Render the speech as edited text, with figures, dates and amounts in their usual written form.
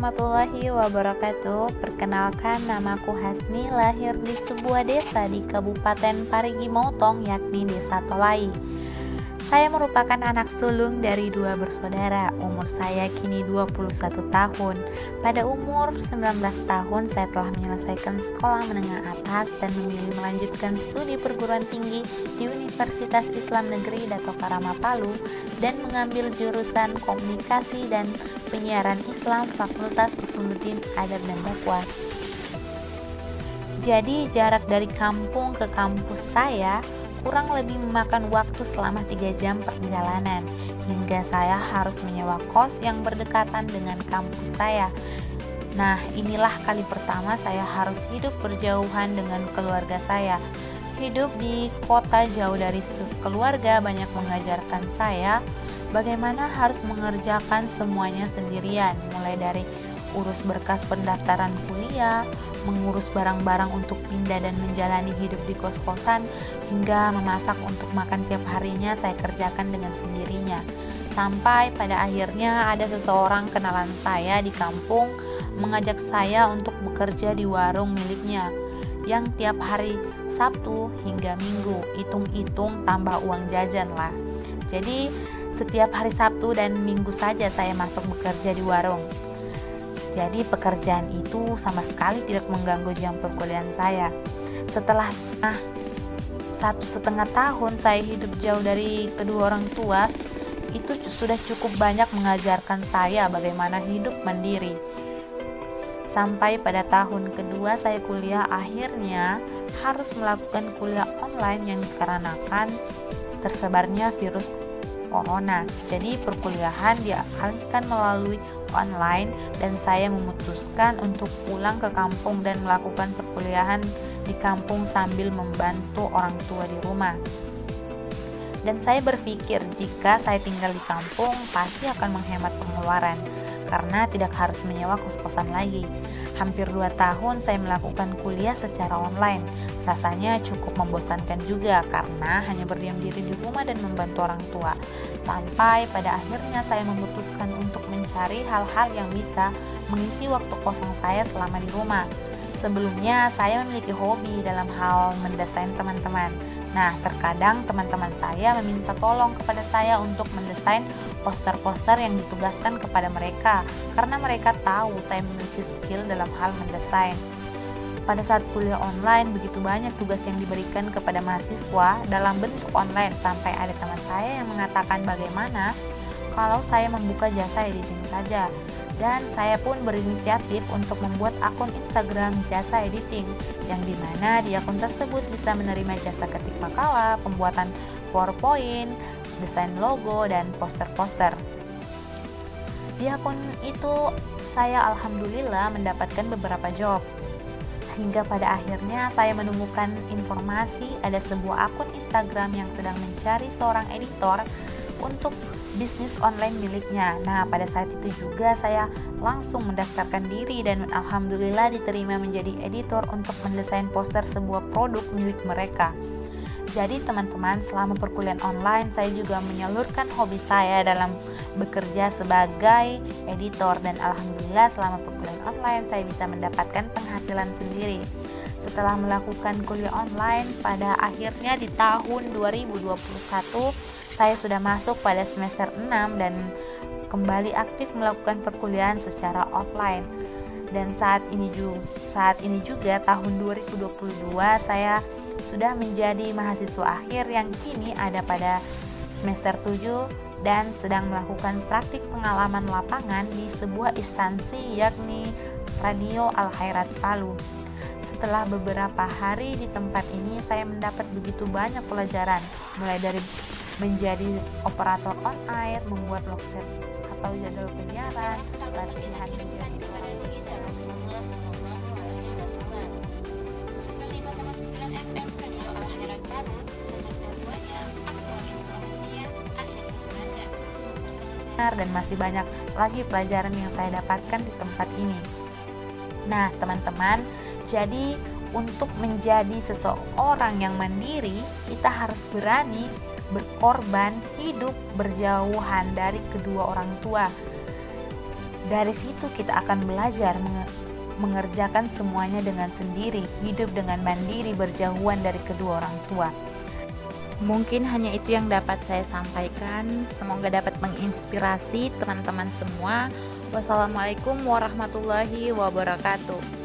warahmatullahi wabarakatuh. Perkenalkan, namaku Hasni, lahir di sebuah desa di Kabupaten Parigi Motong, yakni Desa Tolai. Saya merupakan anak sulung dari dua bersaudara. Umur saya kini 21 tahun. Pada umur 19 tahun saya telah menyelesaikan sekolah menengah atas dan memilih melanjutkan studi perguruan tinggi di Universitas Islam Negeri Dato Karama Palu dan mengambil jurusan Komunikasi dan Penyiaran Islam Fakultas Usuluddin Adab dan Dakwah. Jadi jarak dari kampung ke kampus saya kurang lebih memakan waktu selama 3 jam perjalanan, hingga saya harus menyewa kos yang berdekatan dengan kampus saya. Nah, inilah kali pertama saya harus hidup berjauhan dengan keluarga saya. Hidup di kota jauh dari keluarga banyak mengajarkan saya bagaimana harus mengerjakan semuanya sendirian, mulai dari urus berkas pendaftaran kuliah, mengurus barang-barang untuk pindah dan menjalani hidup di kos-kosan, hingga memasak untuk makan tiap harinya saya kerjakan dengan sendirinya. Sampai pada akhirnya ada seseorang kenalan saya di kampung mengajak saya untuk bekerja di warung miliknya yang tiap hari Sabtu hingga Minggu, hitung-hitung tambah uang jajan lah. Jadi setiap hari Sabtu dan Minggu saja saya masuk bekerja di warung. Jadi pekerjaan itu sama sekali tidak mengganggu jam perkuliahan saya. Setelah 1,5 tahun saya hidup jauh dari kedua orang tua, itu sudah cukup banyak mengajarkan saya bagaimana hidup mandiri. Sampai pada tahun kedua saya kuliah, akhirnya harus melakukan kuliah online yang dikarenakan tersebarnya virus corona. Jadi perkuliahan dialihkan melalui online dan saya memutuskan untuk pulang ke kampung dan melakukan perkuliahan di kampung sambil membantu orang tua di rumah. Dan saya berpikir jika saya tinggal di kampung pasti akan menghemat pengeluaran karena tidak harus menyewa kos-kosan lagi. Hampir 2 tahun saya melakukan kuliah secara online. Rasanya cukup membosankan juga karena hanya berdiam diri di rumah dan membantu orang tua. Sampai pada akhirnya saya memutuskan untuk mencari hal-hal yang bisa mengisi waktu kosong saya selama di rumah. Sebelumnya saya memiliki hobi dalam hal mendesain teman-teman. Nah, terkadang teman-teman saya meminta tolong kepada saya untuk mendesain poster-poster yang ditugaskan kepada mereka karena mereka tahu saya memiliki skill dalam hal mendesain. Pada saat kuliah online, begitu banyak tugas yang diberikan kepada mahasiswa dalam bentuk online sampai ada teman saya yang mengatakan bagaimana kalau saya membuka jasa editing saja. Dan saya pun berinisiatif untuk membuat akun Instagram jasa editing, yang dimana di akun tersebut bisa menerima jasa ketik makalah, pembuatan PowerPoint, desain logo, dan poster-poster. Di akun itu saya alhamdulillah mendapatkan beberapa job. Hingga pada akhirnya saya menemukan informasi ada sebuah akun Instagram yang sedang mencari seorang editor untuk bisnis online miliknya. Nah, pada saat itu juga saya langsung mendaftarkan diri dan alhamdulillah diterima menjadi editor untuk mendesain poster sebuah produk milik mereka. Jadi teman-teman, selama perkuliahan online saya juga menyalurkan hobi saya dalam bekerja sebagai editor dan alhamdulillah selama perkuliahan online saya bisa mendapatkan penghasilan sendiri. Setelah melakukan kuliah online, pada akhirnya di tahun 2021 saya sudah masuk pada semester 6 dan kembali aktif melakukan perkuliahan secara offline. Dan saat ini juga tahun 2022 saya sudah menjadi mahasiswa akhir yang kini ada pada semester 7 dan sedang melakukan praktik pengalaman lapangan di sebuah instansi yakni Radio Al Khairat Palu. Setelah beberapa hari di tempat ini saya mendapat begitu banyak pelajaran, mulai dari menjadi operator on air, membuat logset atau jadwal penyiaran, latihan menjadi seorang penyiar. Dan masih banyak lagi pelajaran yang saya dapatkan di tempat ini. Nah, teman-teman, jadi untuk menjadi seseorang yang mandiri, kita harus berani berkorban hidup berjauhan dari kedua orang tua. Dari situ kita akan belajar mengerjakan semuanya dengan sendiri, hidup dengan mandiri, berjauhan dari kedua orang tua. Mungkin hanya itu yang dapat saya sampaikan. Semoga dapat menginspirasi teman-teman semua. Wassalamualaikum warahmatullahi wabarakatuh.